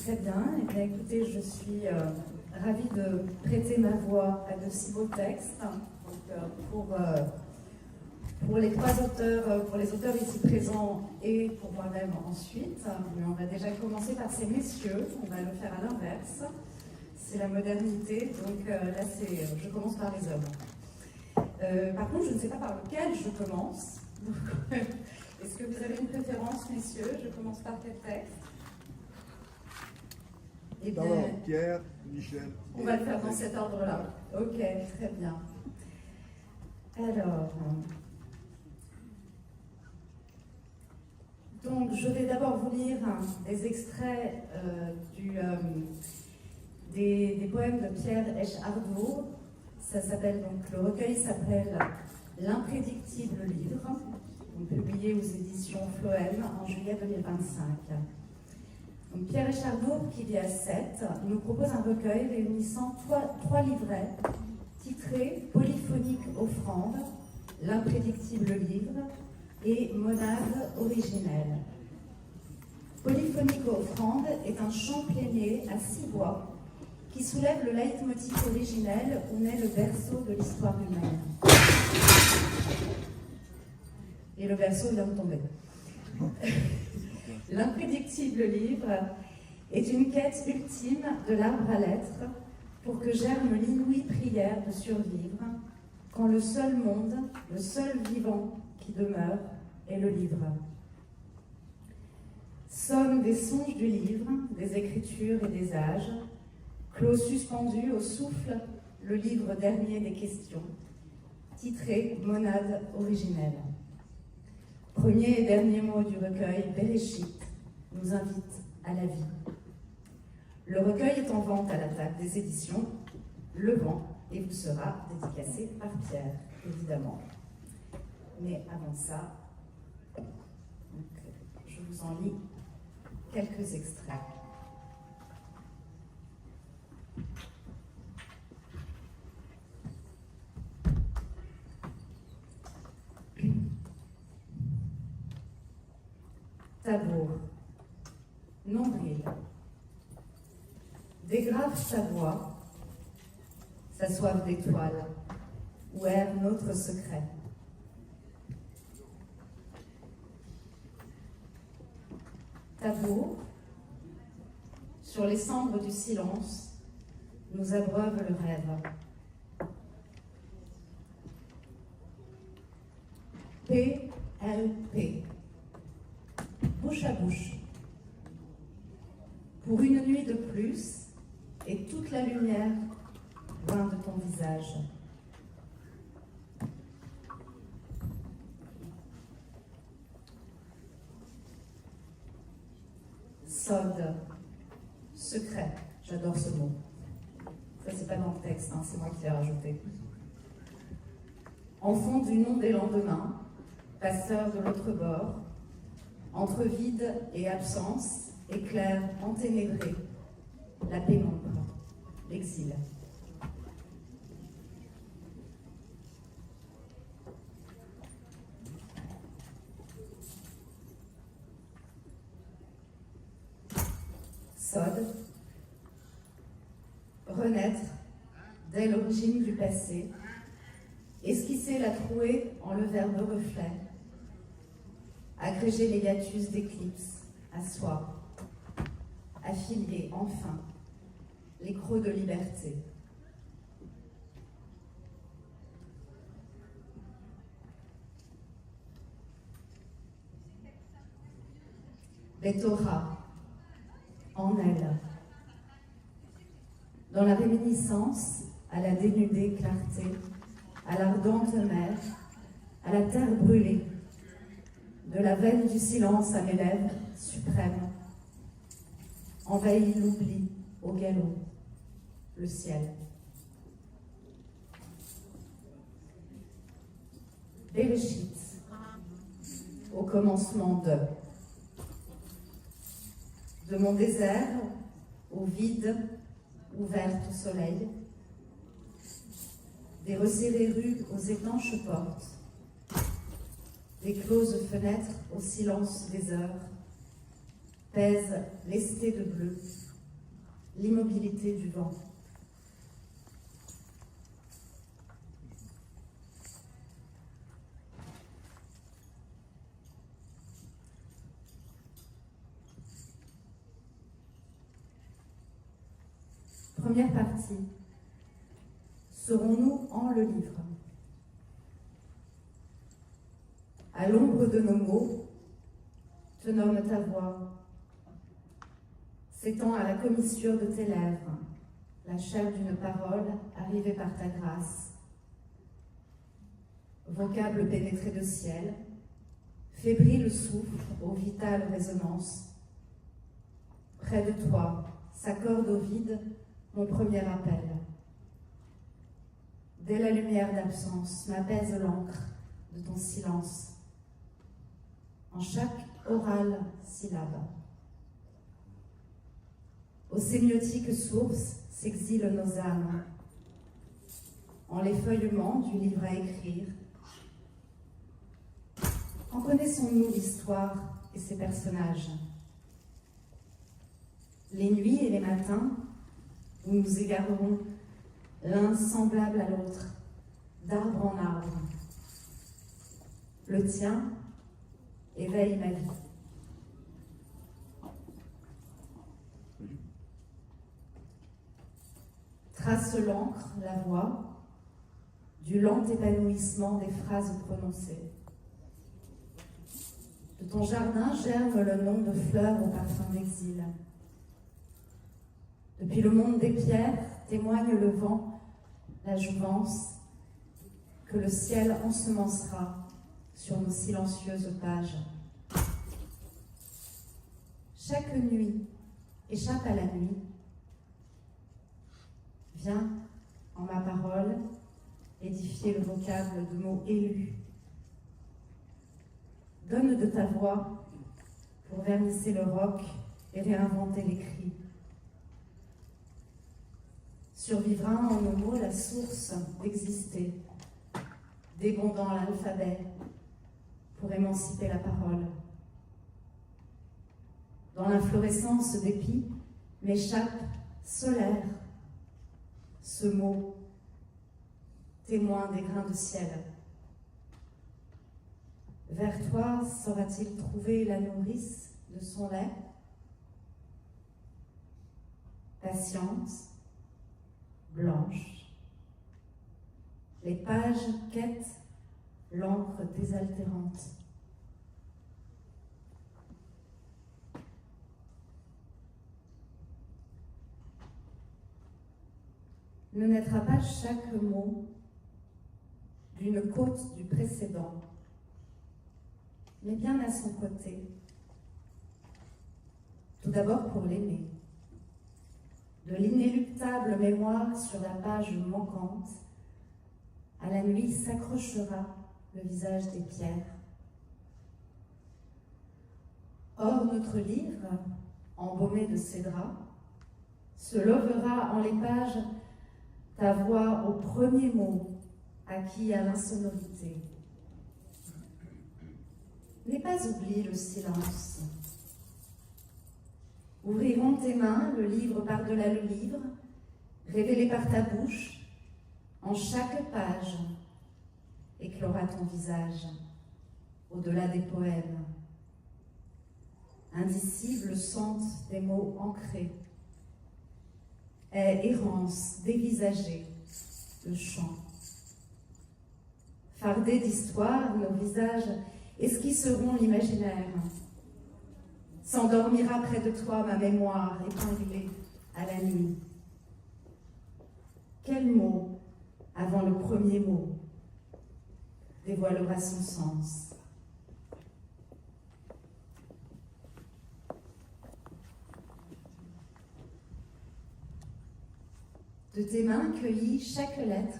Très bien. Eh bien, écoutez, je suis ravie de prêter ma voix à de si beaux textes. Donc, pour les trois auteurs, pour les auteurs ici présents et pour moi-même ensuite. Mais on va déjà commencer par ces messieurs. On va le faire à l'inverse. C'est la modernité. Donc là, je commence par les hommes. Par contre, je ne sais pas par lequel je commence. Est-ce que vous avez une préférence, messieurs? Je commence par quel texte? Eh bien, Pierre, Michel. On va le faire dans cet ordre-là. Ok, très bien. Alors, donc je vais d'abord vous lire des extraits des poèmes de Pierre Esch-Ardour. Ça s'appelle donc, le recueil s'appelle L'imprédictible livre, donc, publié aux éditions Floem en juillet 2025. Donc, Pierre Esch-Ardour, qui vit à 7, nous propose un recueil réunissant trois livrets titrés Polyphonique offrande, L'imprédictible livre et Monade originelle. Polyphonique offrande est un chant plénier à 6 voix qui soulève le leitmotiv originel où naît le berceau de l'histoire humaine. Et le berceau vient de tomber. L'imprédictible livre est une quête ultime de l'arbre à lettres pour que germe l'inouïe prière de survivre quand le seul monde, le seul vivant qui demeure est le livre. Somme des songes du livre, des écritures et des âges, clos suspendu au souffle, le livre dernier des questions, titré Monade originelle. Premier et dernier mot du recueil, Bereshit, nous invite à la vie. Le recueil est en vente à la table des éditions Le Vent et vous sera dédicacé par Pierre, évidemment. Mais avant ça, je vous en lis quelques extraits. Tabour, nombril, dégrave sa voix, sa soif d'étoiles, où erre notre secret. Tabour, sur les cendres du silence, nous abreuve le rêve. PLP, bouche à bouche, pour une nuit de plus et toute la lumière loin de ton visage. Sode, secret, j'adore ce mot. Ça, c'est pas dans le texte, hein, c'est moi qui l'ai rajouté. Enfant du nom des lendemains, passeur de l'autre bord, entre vide et absence, éclair enténébré, la pénombre, l'exil. Sode, renaître dès l'origine du passé, esquisser la trouée en le verbe reflet, agréger les hiatus d'éclipse, asseoir, affilier enfin les crocs de liberté. Bettora, en elle, dans la réminiscence, à la dénudée clarté, à l'ardente mer, à la terre brûlée, de la veine du silence à mes lèvres suprêmes, envahit l'oubli au galop, le ciel. Bereshit, au commencement de mon désert au vide, ouverte au soleil, des resserrées rues aux étanches portes, des closes fenêtres au silence des heures, pèse lesté de bleu l'immobilité du vent. Première partie. Serons-nous en le livre? À l'ombre de nos mots, te nomme ta voix. S'étend à la commissure de tes lèvres, la chair d'une parole arrivée par ta grâce. Vocable pénétré de ciel, fébrile souffle aux vitales résonances. Près de toi, s'accorde au vide mon premier appel. Dès la lumière d'absence, m'apaise l'encre de ton silence. En chaque orale syllabe. Aux sémiotiques sources s'exilent nos âmes. En l'effeuillement du livre à écrire, en connaissons-nous l'histoire et ses personnages? Les nuits et les matins, où nous égarerons l'un semblable à l'autre, d'arbre en arbre. Le tien éveille ma vie. Trace l'encre, la voix, du lent épanouissement des phrases prononcées. De ton jardin germe le nom de fleurs au parfum d'exil. Depuis le monde des pierres témoigne le vent, la jouvence, que le ciel ensemencera sur nos silencieuses pages. Chaque nuit échappe à la nuit. Viens, en ma parole, édifier le vocable de mots élus. Donne de ta voix pour vernisser le roc et réinventer les cris. Survivra en nos mots la source d'exister, débondant l'alphabet pour émanciper la parole. Dans l'inflorescence d'épis m'échappe solaire ce mot, témoin des grains de ciel. Vers toi saura-t-il trouver la nourrice de son lait? Patience, blanche. Les pages quêtent l'encre désaltérante. Ne naîtra pas chaque mot d'une côte du précédent, mais bien à son côté. Tout d'abord pour l'aimer. De l'inéluctable mémoire sur la page manquante, à la nuit s'accrochera le visage des pierres. Or, notre livre, embaumé de ses draps, se levera en les pages ta voix au premier mot acquis à l'insonorité. N'aie pas oublié le silence. Ouvriront tes mains le livre par-delà le livre, révélé par ta bouche, en chaque page, éclora ton visage, au-delà des poèmes. Indicible sente des mots ancrés, est errance dévisagée, le chant. Fardés d'histoire, nos visages esquisseront l'imaginaire. S'endormira près de toi ma mémoire épinglée à la nuit. Quel mot, avant le premier mot, dévoilera son sens? De tes mains cueillies, chaque lettre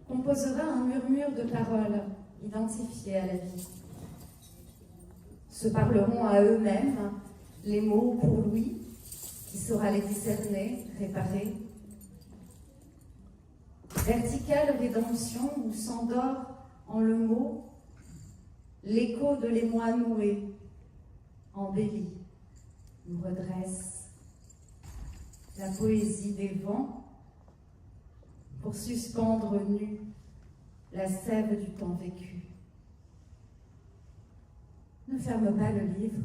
composera un murmure de paroles identifiées à la vie. Se parleront à eux-mêmes les mots pour lui, qui saura les discerner, réparer. Verticale rédemption où s'endort en le mot l'écho de l'émoi noué, embelli, nous redresse. la poésie des vents, pour suspendre nue la sève du temps vécu. Ne ferme pas le livre,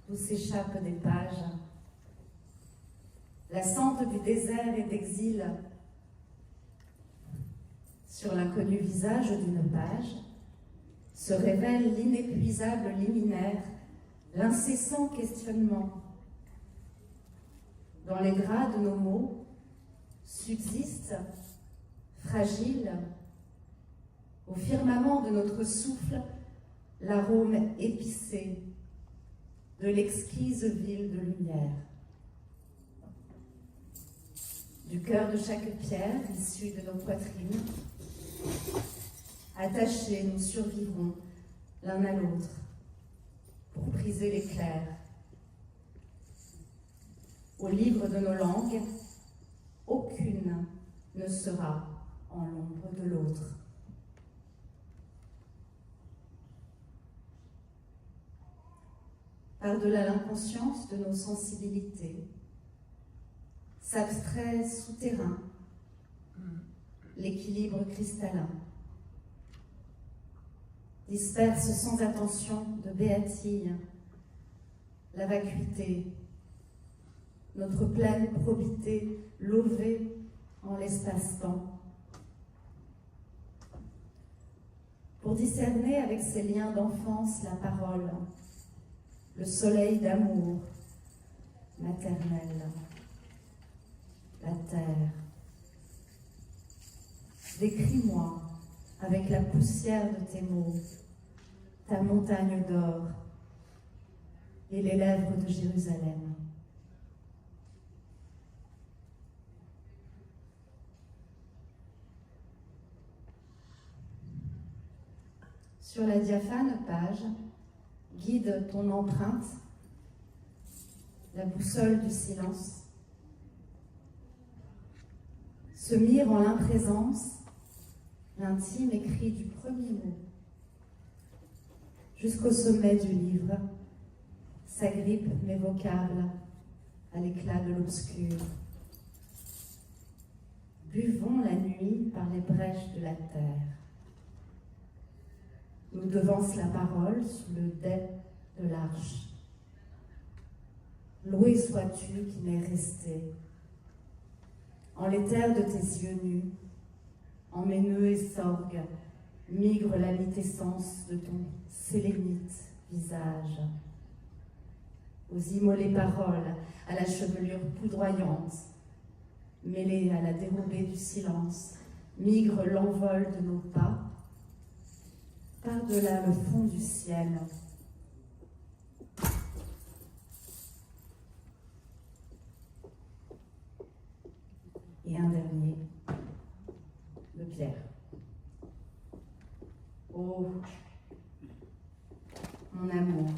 d'où s'échappent des pages. La sente du désert et d'exil, sur l'inconnu visage d'une page, se révèle l'inépuisable liminaire, l'incessant questionnement. Dans les gras de nos mots, subsiste, fragile, au firmament de notre souffle, l'arôme épicé de l'exquise ville de lumière. Du cœur de chaque pierre issue de nos poitrines, attachés, nous survivrons l'un à l'autre pour briser l'éclair. Au livre de nos langues, aucune ne sera en l'ombre de l'autre. Par-delà l'inconscience de nos sensibilités, s'abstrait souterrain, l'équilibre cristallin, disperse sans attention de béatille la vacuité, notre pleine probité lovée en l'espace-temps. Pour discerner avec ses liens d'enfance la parole, le soleil d'amour maternel, la terre. Décris-moi avec la poussière de tes mots, ta montagne d'or et les lèvres de Jérusalem. Sur la diaphane page, guide ton empreinte, la boussole du silence. Se mire en l'imprésence, l'intime écrit du premier mot. Jusqu'au sommet du livre, s'agrippent mes vocables à l'éclat de l'obscur. Buvons la nuit par les brèches de la terre. Nous devance la parole sous le dais de l'arche. Loué sois-tu qui m'es resté. En l'éther de tes yeux nus, en mes nœuds et sorgues, migre la litescence de ton sélénite visage. Aux immolées paroles, à la chevelure poudroyante, mêlée à la dérobée du silence, migre l'envol de nos pas, par-delà le fond du ciel. Et un dernier, de Pierre. Oh, mon amour,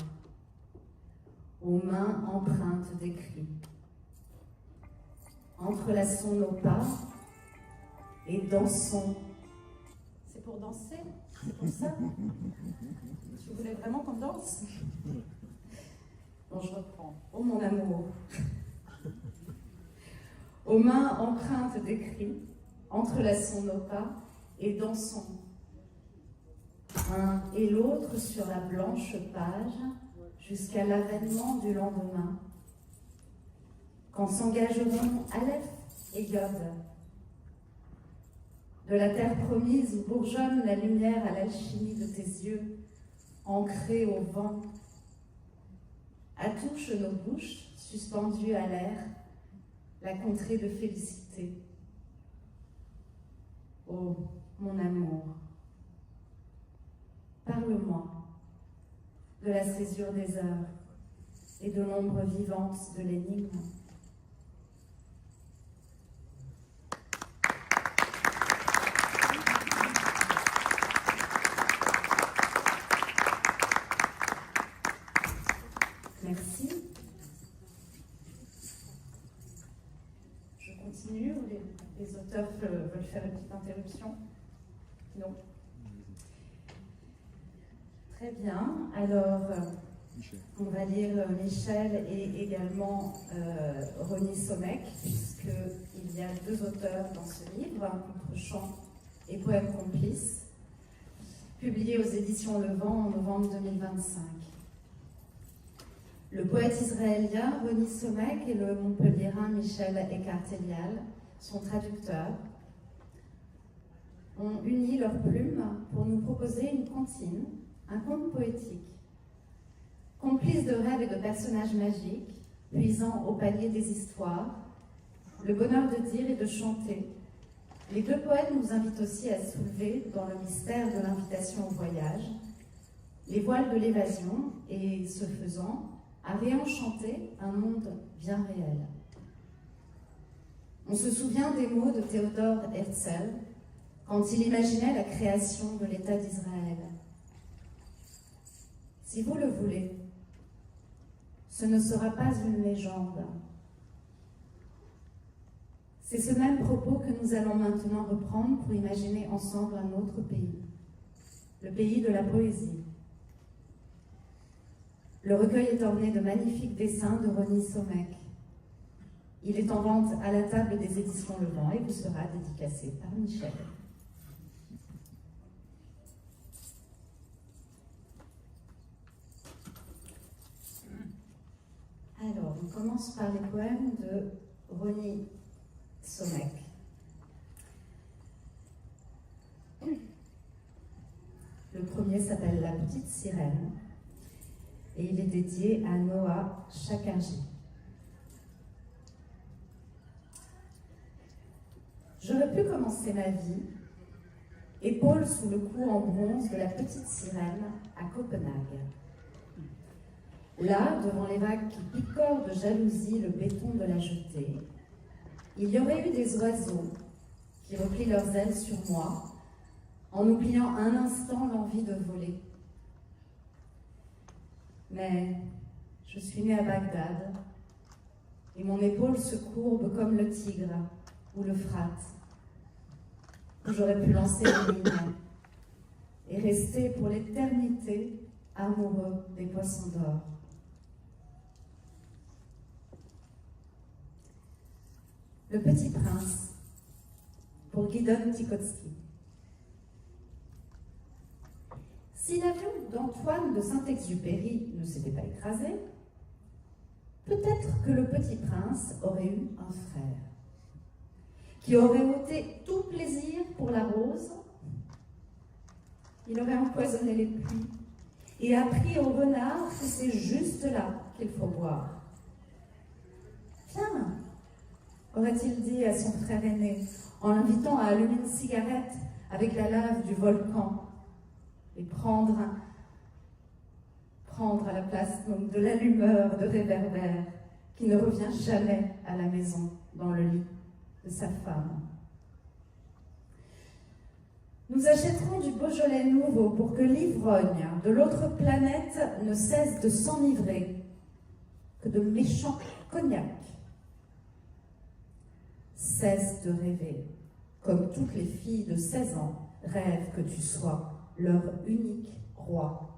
aux mains empreintes d'écrit, entrelaçons nos pas et dansons. C'est pour danser? C'est pour ça? Tu voulais vraiment qu'on danse? Bon, je reprends. Oh mon amour, aux mains empreintes d'écrit, entrelaçons nos pas et dansons. Un et l'autre sur la blanche page, jusqu'à l'avènement du lendemain, quand s'engageront Aleph et Yod. De la terre promise où bourgeonne la lumière à l'alchimie de tes yeux, ancrée au vent, attouche nos bouches suspendues à l'air, la contrée de félicité. Oh, mon amour, parle-moi de la césure des heures et de l'ombre vivante de l'énigme. Merci. Je continue ou les auteurs veulent faire une petite interruption? Non. Très bien. Alors, Michel. On va lire Michel et également Ronnie Sommeck, puisqu'il y a deux auteurs dans ce livre, Contre-champ et Poèmes complices, publiés aux éditions Le Vent en novembre 2025. Le poète israélien Ronnie Sommeck et le montpelliérain Michel Eckart-Elial, son traducteur, ont uni leurs plumes pour nous proposer une comptine, un conte poétique, complice de rêves et de personnages magiques, puisant au palier des histoires, le bonheur de dire et de chanter. Les deux poètes nous invitent aussi à soulever, dans le mystère de l'invitation au voyage, les voiles de l'évasion et, ce faisant, à réenchanter un monde bien réel. On se souvient des mots de Théodore Herzl quand il imaginait la création de l'État d'Israël. Si vous le voulez, ce ne sera pas une légende. C'est ce même propos que nous allons maintenant reprendre pour imaginer ensemble un autre pays, le pays de la poésie. Le recueil est orné de magnifiques dessins de Ronnie Sommeck. Il est en vente à la table des éditions Le Vent et vous sera dédicacé par Michel. Alors, on commence par les poèmes de Ronnie Sommeck. Le premier s'appelle La Petite Sirène et il est dédié à Noah Chakarji. J'aurais pu commencer ma vie, épaule sous le cou en bronze de la Petite Sirène à Copenhague. Là, devant les vagues qui picorent de jalousie le béton de la jetée, il y aurait eu des oiseaux qui replient leurs ailes sur moi, en oubliant un instant l'envie de voler. Mais je suis née à Bagdad, et mon épaule se courbe comme le Tigre ou l'Euphrate, où j'aurais pu lancer les lignes et rester pour l'éternité amoureux des poissons d'or. Le Petit Prince, pour Guidon Tykocki. Si l'avion d'Antoine de Saint-Exupéry ne s'était pas écrasé, peut-être que le Petit Prince aurait eu un frère, qui aurait ôté tout plaisir pour la rose. Il aurait empoisonné les pluies et appris au renard que c'est juste là qu'il faut boire. Viens, aurait-il dit à son frère aîné, en l'invitant à allumer une cigarette avec la lave du volcan et prendre à la place donc, de l'allumeur de réverbère qui ne revient jamais à la maison dans le lit de sa femme. Nous achèterons du Beaujolais nouveau pour que l'ivrogne de l'autre planète ne cesse de s'enivrer que de méchants cognac. Cesse de rêver, comme toutes les filles de 16 ans rêvent que tu sois leur unique roi.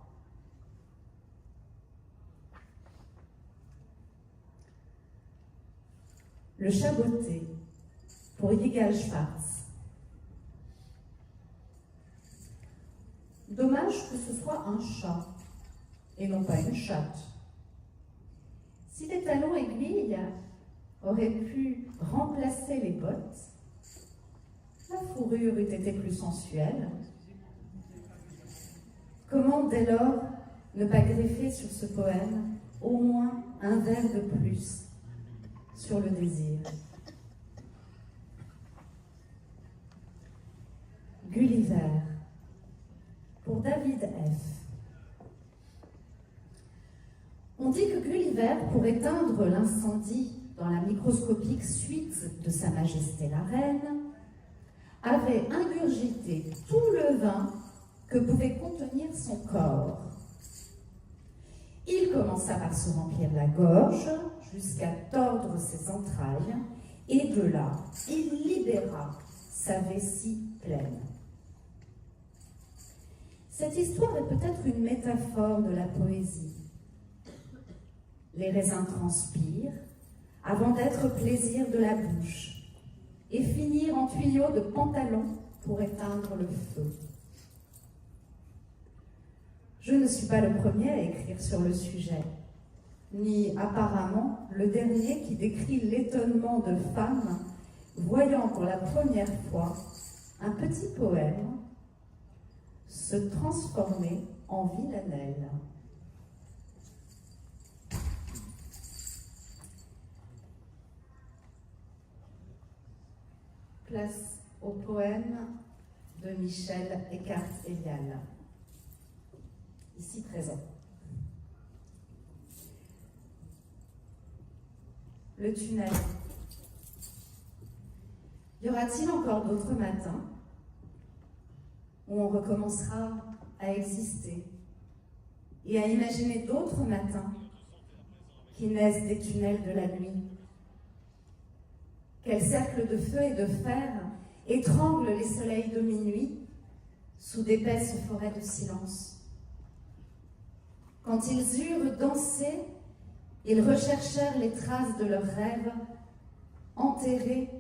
Le chat botté, pour Yigal Schwartz. Dommage que ce soit un chat, et non pas une chatte. Si les talons aiguilles auraient pu remplacer les bottes, la fourrure eût été plus sensuelle. Comment dès lors ne pas greffer sur ce poème au moins un vers de plus sur le désir? Gulliver, pour David F. On dit que Gulliver, pour éteindre l'incendie dans la microscopique suite de Sa Majesté la Reine, avait ingurgité tout le vin que pouvait contenir son corps. Il commença par se remplir la gorge jusqu'à tordre ses entrailles, et de là, il libéra sa vessie pleine. Cette histoire est peut-être une métaphore de la poésie, Les raisins transpirent avant d'être plaisir de la bouche et finir en tuyau de pantalon pour éteindre le feu. Je ne suis pas le premier à écrire sur le sujet, ni apparemment le dernier qui décrit l'étonnement de femmes voyant pour la première fois un petit poème se transformer en villanelle. Place au poème de Michel Eckart-Elial, ici présent. Le tunnel. Y aura-t-il encore d'autres matins où on recommencera à exister et à imaginer d'autres matins qui naissent des tunnels de la nuit? Quel cercle de feu et de fer étrangle les soleils de minuit sous d'épaisses forêts de silence? Quand ils eurent dansé, ils recherchèrent les traces de leurs rêves, enterrés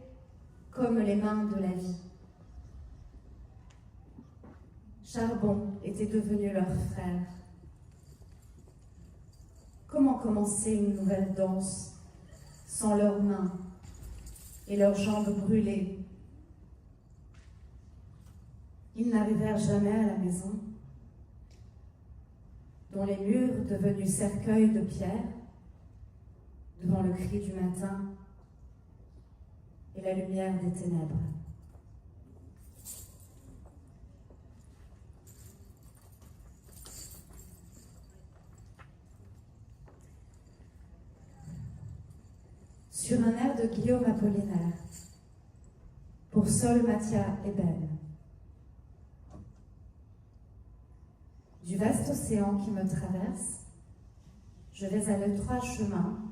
comme les mains de la vie. Charbon était devenu leur frère. Comment commencer une nouvelle danse sans leurs mains et leurs jambes brûlées? Ils n'arrivèrent jamais à la maison, dont les murs devenus cercueils de pierre, devant le cri du matin et la lumière des ténèbres. Sur un air de Guillaume Apollinaire, pour Sol Mathia Eben. Du vaste océan qui me traverse, je vais à l'étroit chemin,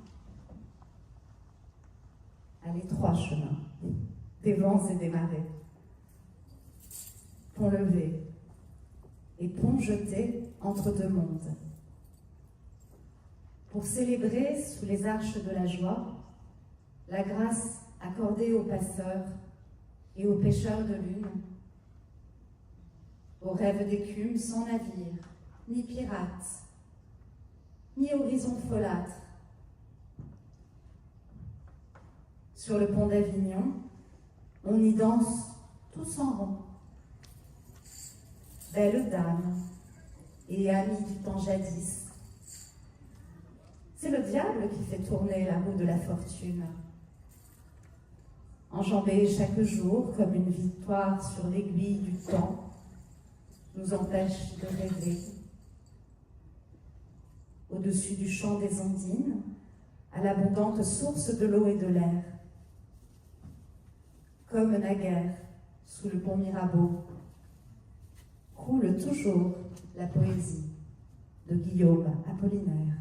des vents et des marées. Pont levé et pont jeté entre deux mondes. Pour célébrer sous les arches de la joie la grâce accordée aux passeurs et aux pêcheurs de lune, aux rêves d'écume sans navire, ni pirates, ni horizon folâtre. Sur le pont d'Avignon, on y danse tous en rond. Belles dames et amis du temps jadis. C'est le diable qui fait tourner la roue de la fortune. Enjamber chaque jour comme une victoire sur l'aiguille du temps nous empêche de rêver. Au-dessus du champ des ondines, à l'abondante source de l'eau et de l'air. Comme naguère, sous le pont Mirabeau, coule toujours la poésie de Guillaume Apollinaire.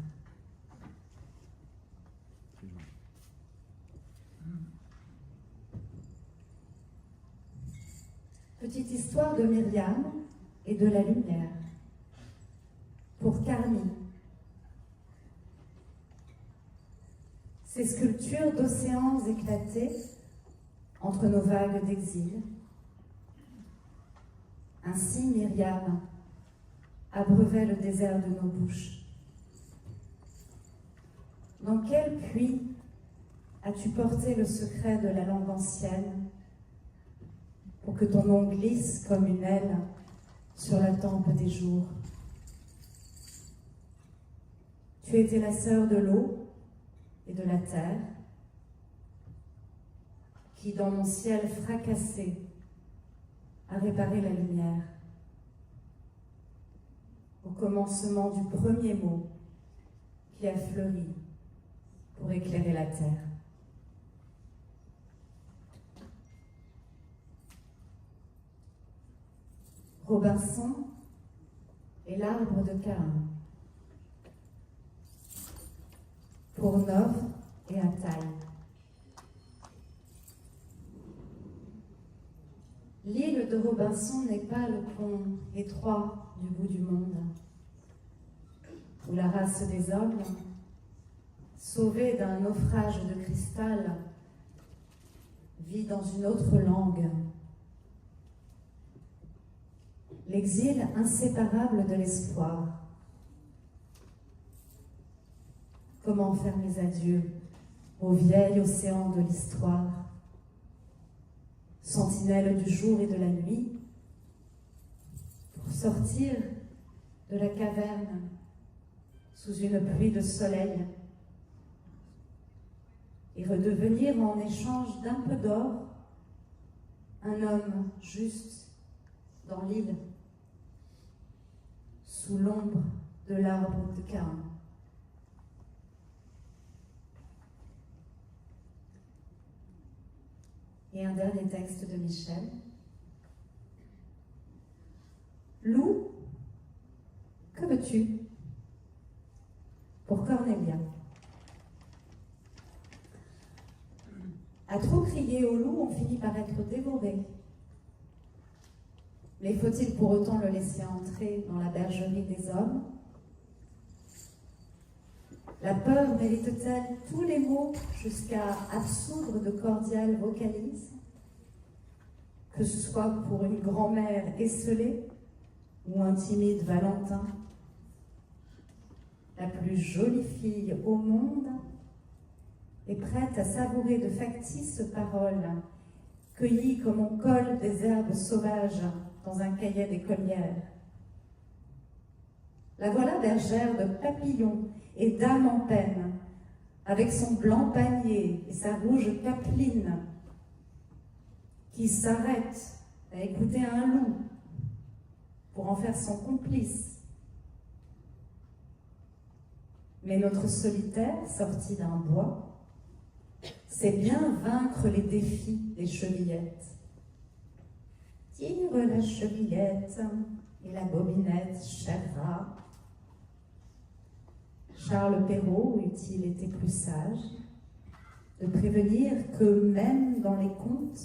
Petite histoire de Myriam et de la lumière. Pour Carmi. Ces sculptures d'océans éclatés entre nos vagues d'exil. Ainsi Myriam abreuvait le désert de nos bouches. Dans quel puits as-tu porté le secret de la langue ancienne pour que ton nom glisse comme une aile sur la tempe des jours? Tu étais la sœur de l'eau et de la terre, qui, dans mon ciel fracassé, a réparé la lumière. Au commencement du premier mot qui a fleuri pour éclairer la terre. Robinson et l'arbre de Caïn. Pour Nov et Ataï. L'île de Robinson n'est pas le pont étroit du bout du monde, où la race des hommes sauvé d'un naufrage de cristal, vit dans une autre langue. L'exil inséparable de l'espoir. Comment faire mes adieux au vieil océan de l'histoire, sentinelle du jour et de la nuit, pour sortir de la caverne sous une pluie de soleil et redevenir en échange d'un peu d'or un homme juste dans l'île, sous l'ombre de l'arbre de Caïn. Et un dernier texte de Michel. Lou, que veux-tu? Pour Cornélia. À trop crier au loup, on finit par être dévoré. Mais faut-il pour autant le laisser entrer dans la bergerie des hommes? La peur mérite-t-elle tous les mots jusqu'à absoudre de cordiales vocalises? Que ce soit pour une grand-mère esselée ou un timide Valentin, la plus jolie fille au monde est prête à savourer de factices paroles, cueillies comme on colle des herbes sauvages dans un cahier d'écolière. La voilà bergère de papillons et d'âme en peine, avec son blanc panier et sa rouge capeline, qui s'arrête à écouter un loup pour en faire son complice. Mais notre solitaire, sorti d'un bois, sait bien vaincre les défis des chevillettes. Tire la chevillette et la bobinette, cher rat. Charles Perrault eût-il été plus sage de prévenir que même dans les contes,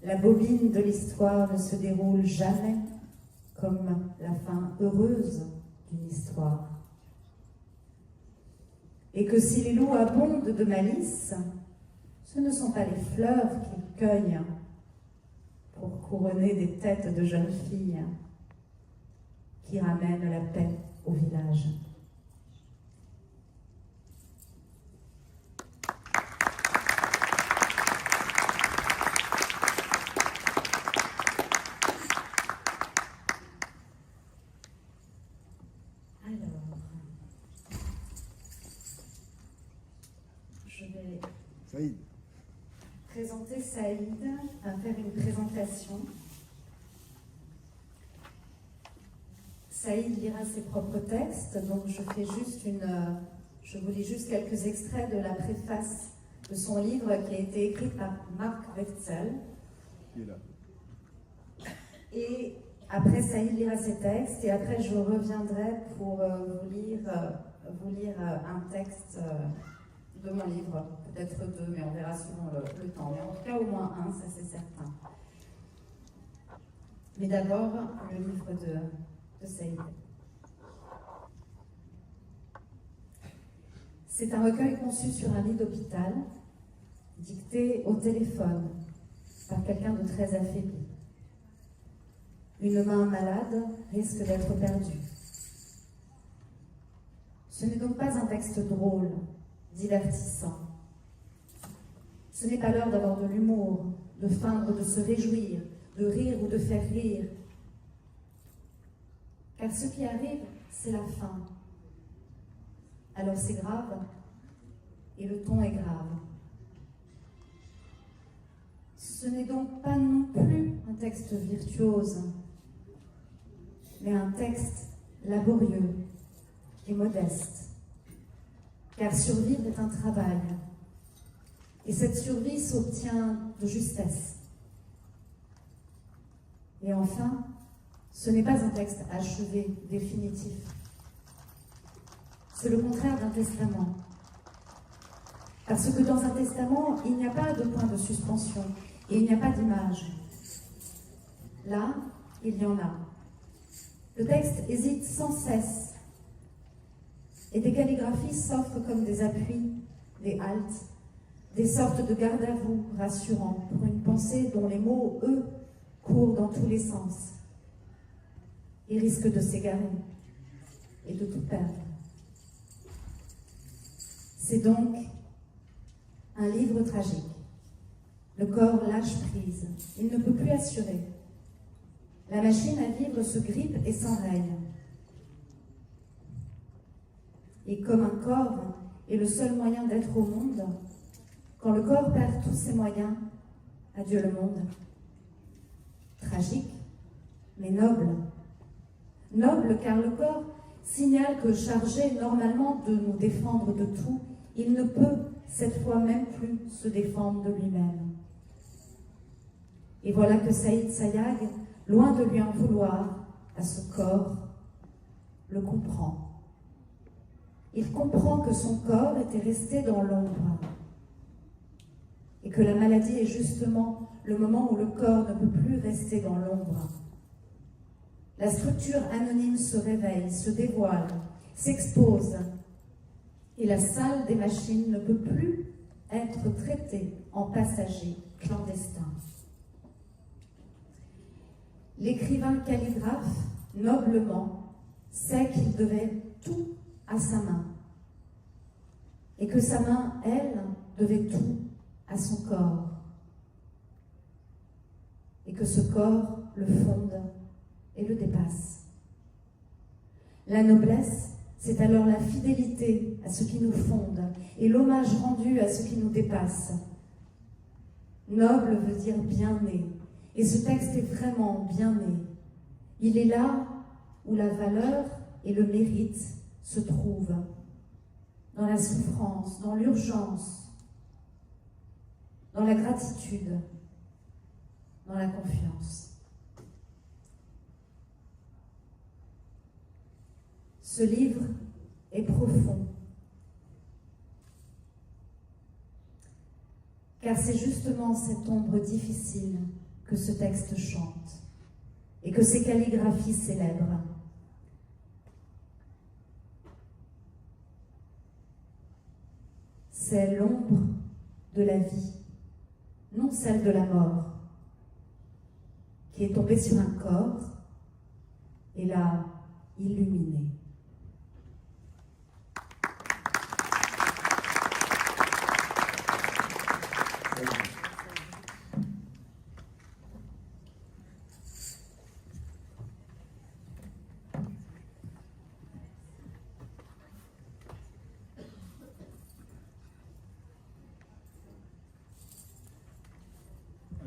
la bobine de l'histoire ne se déroule jamais comme la fin heureuse d'une histoire. Et que si les loups abondent de malice, ce ne sont pas les fleurs qu'ils cueillent pour couronner des têtes de jeunes filles qui ramènent la paix au village. Saïd. Présenter Saïd, faire une présentation. Saïd lira ses propres textes, donc je vous lis juste quelques extraits de la préface de son livre qui a été écrit par Marc Wetzel. Qui est là. Et après, Saïd lira ses textes, et après je reviendrai pour vous lire un texte de mon livre, peut-être deux, mais on verra selon le temps. Mais en tout cas, au moins un, ça c'est certain. Mais d'abord, le livre de Saïd. C'est un recueil conçu sur un lit d'hôpital, dicté au téléphone par quelqu'un de très affaibli. Une main malade risque d'être perdue. Ce n'est donc pas un texte drôle, divertissant. Ce n'est pas l'heure d'avoir de l'humour, de feindre de se réjouir, de rire ou de faire rire. Car ce qui arrive, c'est la fin. Alors c'est grave, et le ton est grave. Ce n'est donc pas non plus un texte virtuose, mais un texte laborieux et modeste. Car survivre est un travail, et cette survie s'obtient de justesse. Et enfin, ce n'est pas un texte achevé, définitif. C'est le contraire d'un testament. Parce que dans un testament, il n'y a pas de point de suspension, et il n'y a pas d'image. Là, il y en a. Le texte hésite sans cesse, Et des calligraphies s'offrent comme des appuis, des haltes, des sortes de garde-à-vous rassurants pour une pensée dont les mots, eux, courent dans tous les sens et risquent de s'égarer et de tout perdre. C'est donc un livre tragique. Le corps lâche prise, il ne peut plus assurer. La machine à vivre se grippe et s'enraye. Et comme un corps est le seul moyen d'être au monde, quand le corps perd tous ses moyens, adieu le monde. Tragique, mais noble. Noble car le corps signale que chargé normalement de nous défendre de tout, il ne peut cette fois même plus se défendre de lui-même. Et voilà que Saïd Sayag, loin de lui en vouloir à ce corps, le comprend. Il comprend que son corps était resté dans l'ombre et que la maladie est justement le moment où le corps ne peut plus rester dans l'ombre. La structure anonyme se réveille, se dévoile, s'expose et la salle des machines ne peut plus être traitée en passager clandestin. L'écrivain calligraphe, noblement, sait qu'il devait tout à sa main et que sa main, elle, devait tout à son corps et que ce corps le fonde et le dépasse. La noblesse, c'est alors la fidélité à ce qui nous fonde et l'hommage rendu à ce qui nous dépasse. Noble veut dire bien né, et ce texte est vraiment bien né. Il est là où la valeur et le mérite se trouvent, dans la souffrance, dans l'urgence, dans la gratitude, dans la confiance. Ce livre est profond, car c'est justement cette ombre difficile que ce texte chante et que ces calligraphies célèbrent. C'est l'ombre de la vie, non celle de la mort, qui est tombée sur un corps et l'a illuminé.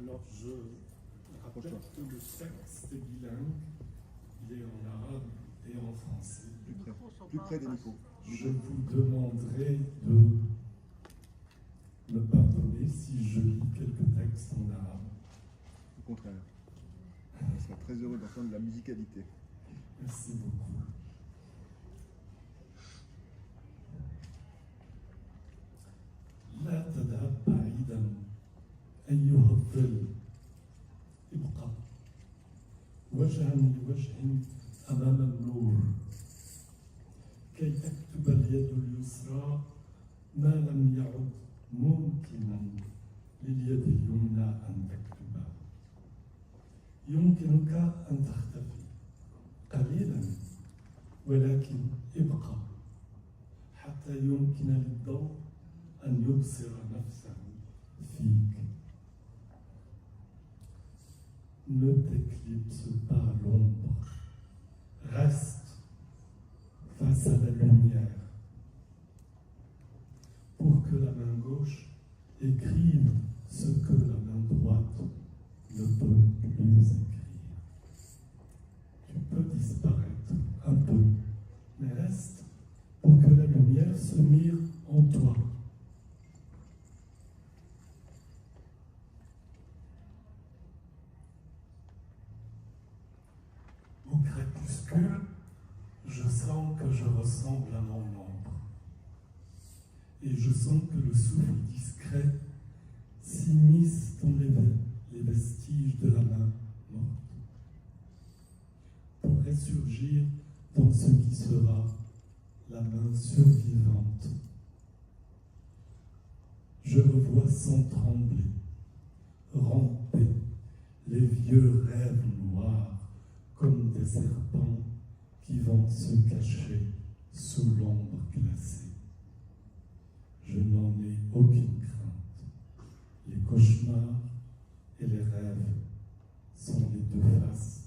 Alors, je rappelle que le texte est bilingue, il est en arabe et en français. Plus près des micros. Je vous demanderai de me pardonner si je lis quelques textes en arabe. Au contraire. Je serais très heureux d'entendre la musicalité. Merci beaucoup. لا تذهب بعيدا أيها الظل ابقى وجها لوجه أمام النور كي تكتب اليد اليسرى ما لم يعد ممكنا لليد اليمنى أن تكتب. يمكنك أن تختفي قليلا ولكن ابقى حتى يمكن للضوء أن يبصر نفسه فيك. Ne t'éclipse pas l'ombre, reste face à la lumière pour que la main gauche écrive ce que la main droite ne peut plus écrire. Tu peux disparaître un peu, mais reste pour que la lumière se mire en toi. Au crépuscule, je sens que je ressemble à mon ombre. Et je sens que le souffle discret s'immisce dans les vestiges de la main morte. Pour ressurgir dans ce qui sera la main survivante. Je revois sans trembler, ramper les vieux rêves noirs comme des serpents qui vont se cacher sous l'ombre glacée. Je n'en ai aucune crainte. Les cauchemars et les rêves sont les deux faces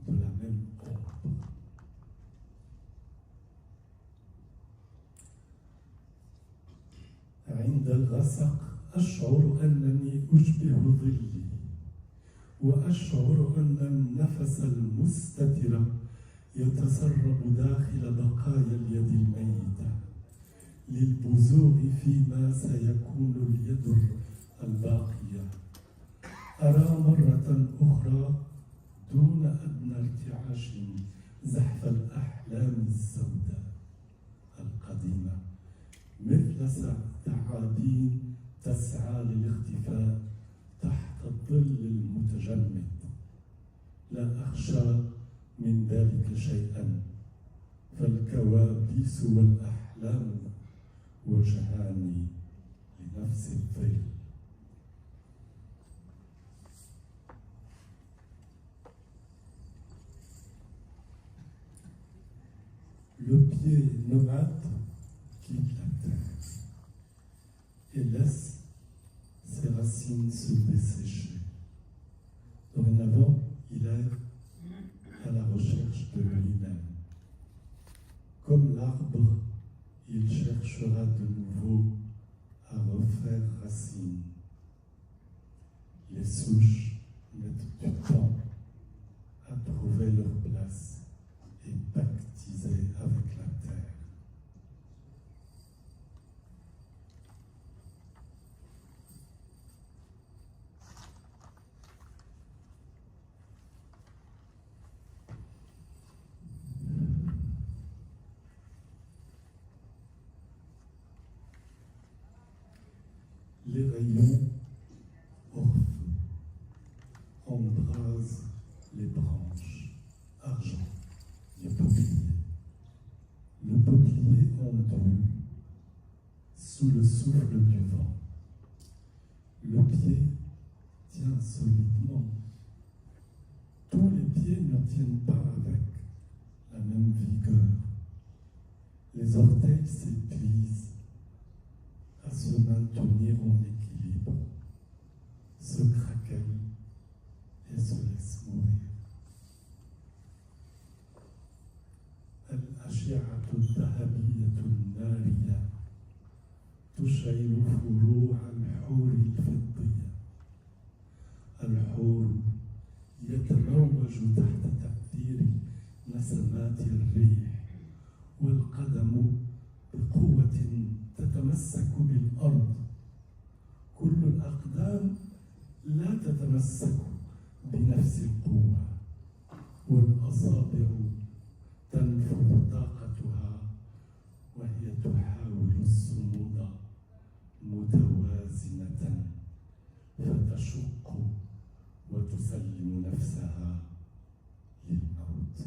de la même ombre. عند الغسق أشعر أنني أشبه ظلي وأشعر أن النفس المستتر يتسرب داخل بقايا اليد الميتة للبزوغ فيما سيكون اليد الباقية. أرى مرة أخرى دون أدنى ارتعاش زحف الأحلام السوداء القديمة مثل ثعابين تسعى للاختفاء تحت الظل المتجمد. لا أخشى من ذلك شيئا، فالكوابيس والأحلام وجهان لنفس الظل. Le pied nomade quitte la terre et laisse ses racines se dessécher. Dorénavant, il est à la recherche de lui-même. Comme l'arbre, il cherchera de nouveau à refaire racine. Les souches mettent du temps à trouver leur place et pactiser avec la terre. Les rayons orpheux embrasent les branches argent du peuplier. Le peuplier ondule sous le souffle du vent. Le pied tient solidement. Tous les pieds ne tiennent pas avec la même vigueur. Les orteils s'épuisent à se maintenir en équilibre, se craquellent et se laissent mourir. الأشعة الذهبية النارية تشعل فروع الحور الفضية. الحور يتموج تحت تأثير نسمات الريح، والقدم بقوة تتمسك بالأرض. كل الأقدام لا تتمسك بنفس القوة، والأصابع تنفذ طاقتها وهي تحاول الصمود متوازنة فتشق وتسلم نفسها للموت.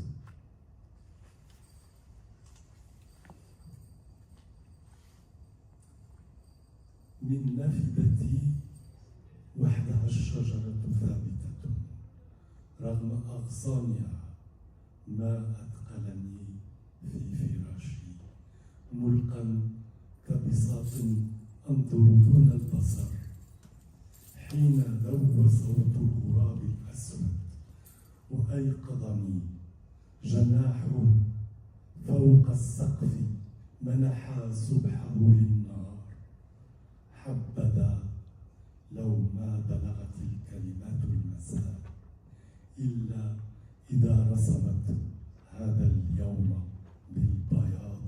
من نافذتي وحدها الشجرة ثابتة رغم أغصانها. ما أثقلني في فراشي ملقا كبساط أنظر دون البصر حين ذوب صوت الغراب الأسود وأيقظني جناحه فوق السقف منحا سبحه للنار. حبذا لو ما بلغت الكلمات المساء إلا إذا رسمت هذا اليوم بالبياض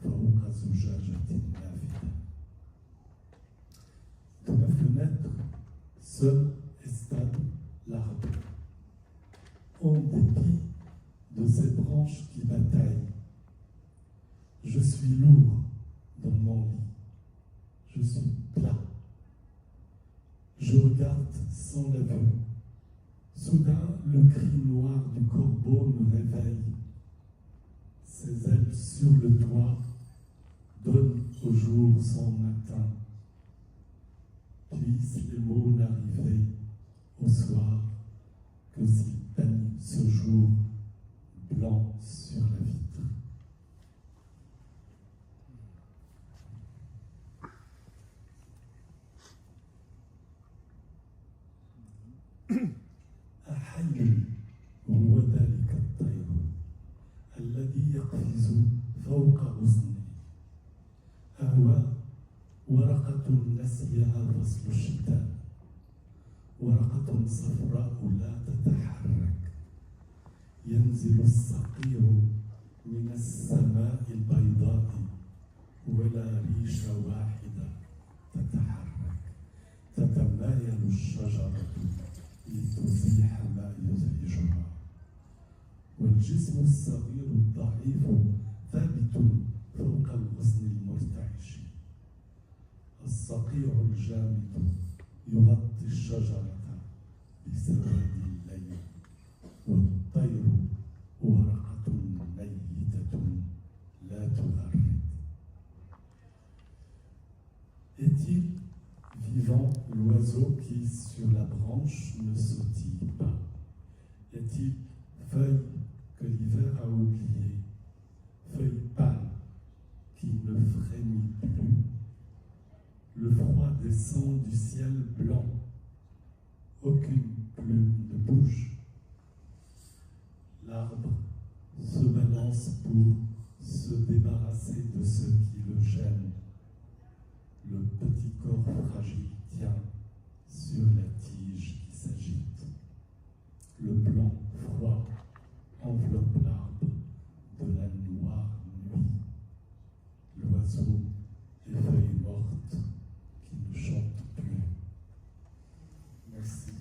فوق زجاجة نافذة. De ma fenêtre, seul et stable l'arbre, en dépit de ses branches qui bataillent. Je suis lourd dans mon lit, je suis plat. Je regarde sans la vue. Soudain, le cri noir du corbeau me réveille. Ses ailes sur le toit donne au jour son matin. Puissent les mots n'arriver au soir que s'ils peignent ce jour blanc sur la vitre. أحي هو ذلك الطير الذي يقفز فوق غصني أهوى ورقة نسيها فصل الشتاء ورقة صفراء لا تتحرك ينزل الصقيع من السماء البيضاء ولا ريشة واحدة تتحرك تتمايل الشجرة لتزيح ما يزعجها والجسم الصغير الضعيف ثابت فوق الغصن المرتعش الصقيع الجامد يغطي الشجرة بسواد الليل والطير ورقة ميتة لا تغرد. Est-il vivant l'oiseau qui sur la branche ne sautille pas? Est-il feuille que l'hiver a oubliée, feuille pâle qui ne frémit plus? Le froid descend du ciel blanc, aucune plume ne bouge. L'arbre se balance pour se débarrasser de ce qui le gêne. Le petit corps fragile tient sur la tige qui s'agite. Le blanc froid enveloppe l'arbre de la noire nuit. L'oiseau est feuille morte qui ne chante plus. Merci.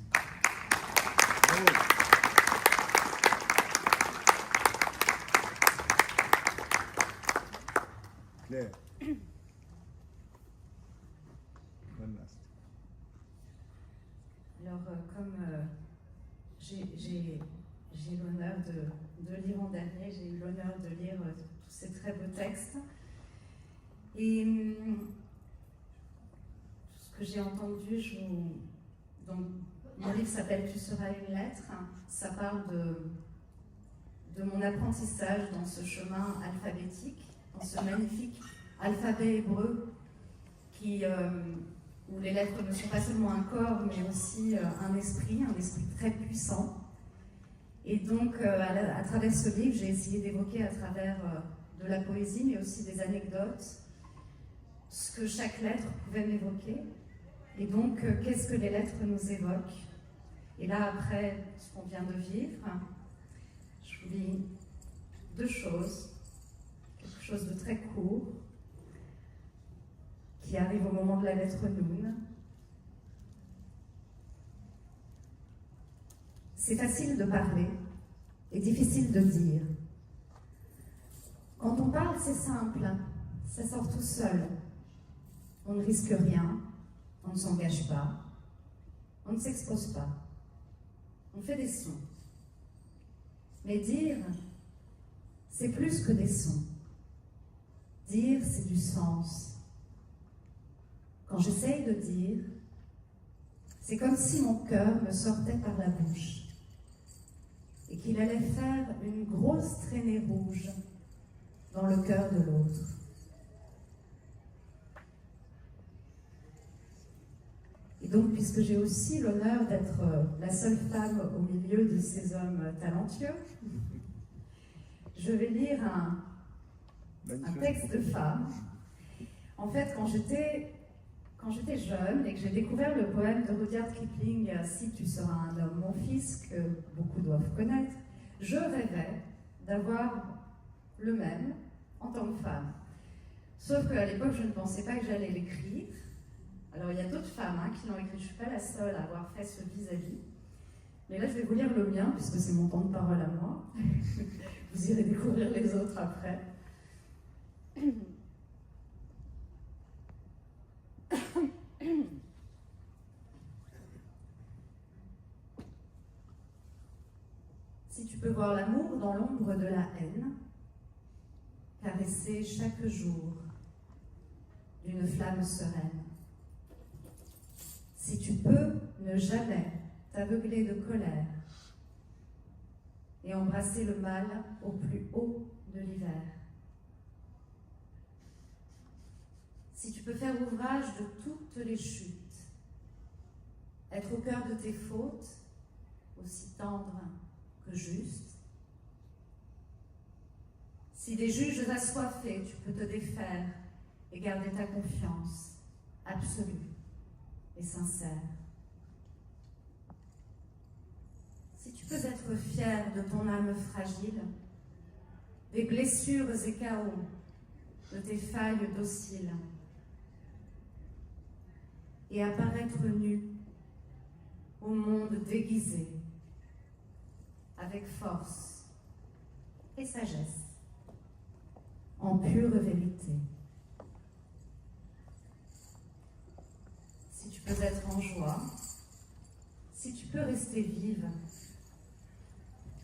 Claire. One last. Alors, comme j'ai l'honneur de lire en dernier, j'ai eu l'honneur de lire tous ces très beaux textes. Et ce que j'ai entendu, donc, mon livre s'appelle « Tu seras une lettre ». Ça parle de mon apprentissage dans ce chemin alphabétique, dans ce magnifique alphabet hébreu où les lettres ne sont pas seulement un corps, mais aussi un esprit très puissant. Et donc, à travers ce livre, j'ai essayé d'évoquer à travers de la poésie, mais aussi des anecdotes, ce que chaque lettre pouvait m'évoquer. Et donc, qu'est-ce que les lettres nous évoquent? Et là, après ce qu'on vient de vivre, je vous lis deux choses. Quelque chose de très court, qui arrive au moment de la lettre Noun. C'est facile de parler et difficile de dire. Quand on parle, c'est simple, ça sort tout seul. On ne risque rien, on ne s'engage pas, on ne s'expose pas. On fait des sons. Mais dire, c'est plus que des sons. Dire, c'est du sens. Quand j'essaye de dire, c'est comme si mon cœur me sortait par la bouche et qu'il allait faire une grosse traînée rouge dans le cœur de l'autre. Et donc, puisque j'ai aussi l'honneur d'être la seule femme au milieu de ces hommes talentueux, je vais lire un texte de femme. En fait, quand j'étais jeune et que j'ai découvert le poème de Rudyard Kipling, « Si tu seras un homme, mon fils », que beaucoup doivent connaître, je rêvais d'avoir le même en tant que femme. Sauf qu'à l'époque, je ne pensais pas que j'allais l'écrire. Alors, il y a d'autres femmes qui l'ont écrit, je ne suis pas la seule à avoir fait ce vis-à-vis. Mais là, je vais vous lire le mien, puisque c'est mon temps de parole à moi. Vous irez découvrir les autres après. Si tu peux voir l'amour dans l'ombre de la haine, caressée chaque jour d'une flamme sereine. Si tu peux ne jamais t'aveugler de colère et embrasser le mal au plus haut de l'hiver. Si tu peux faire ouvrage de toutes les chutes, être au cœur de tes fautes, aussi tendre que juste. Si des juges assoiffés, tu peux te défaire et garder ta confiance absolue et sincère. Si tu peux être fier de ton âme fragile, des blessures et chaos, de tes failles dociles, et apparaître nu au monde déguisé, avec force et sagesse, en pure vérité. Si tu peux être en joie, si tu peux rester vive,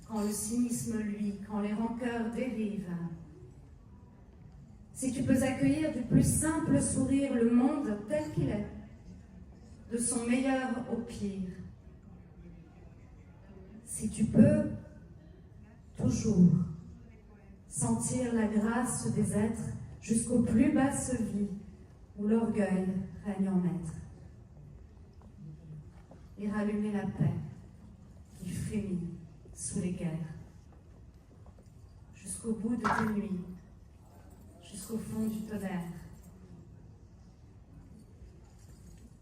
quand le cynisme luit, quand les rancœurs dérivent, si tu peux accueillir du plus simple sourire le monde tel qu'il est, de son meilleur au pire, si tu peux toujours sentir la grâce des êtres jusqu'aux plus basses vies où l'orgueil règne en maître, et rallumer la paix qui frémit sous les guerres, jusqu'au bout de tes nuits, jusqu'au fond du tonnerre.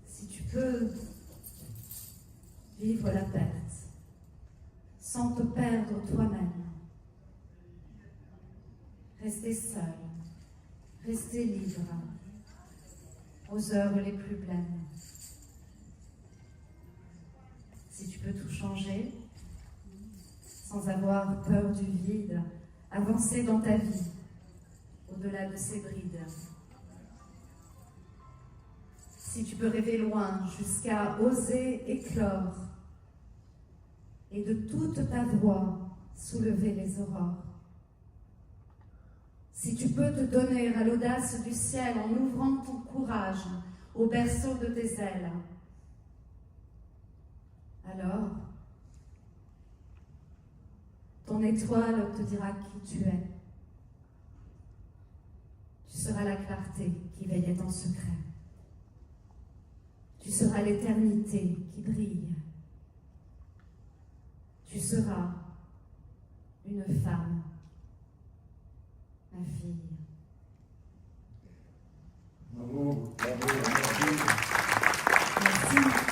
Si tu peux vivre la perte sans te perdre toi-même, rester seul, rester libre aux heures les plus blêmes. Si tu peux tout changer, sans avoir peur du vide, avancer dans ta vie, au-delà de ses brides. Si tu peux rêver loin, jusqu'à oser éclore, et de toute ta voix soulever les aurores. Si tu peux te donner à l'audace du ciel en ouvrant ton courage au berceau de tes ailes, alors ton étoile te dira qui tu es. Tu seras la clarté qui veillait en secret. Tu seras l'éternité qui brille. Tu seras une femme, ma fille. Bravo, bravo, Merci.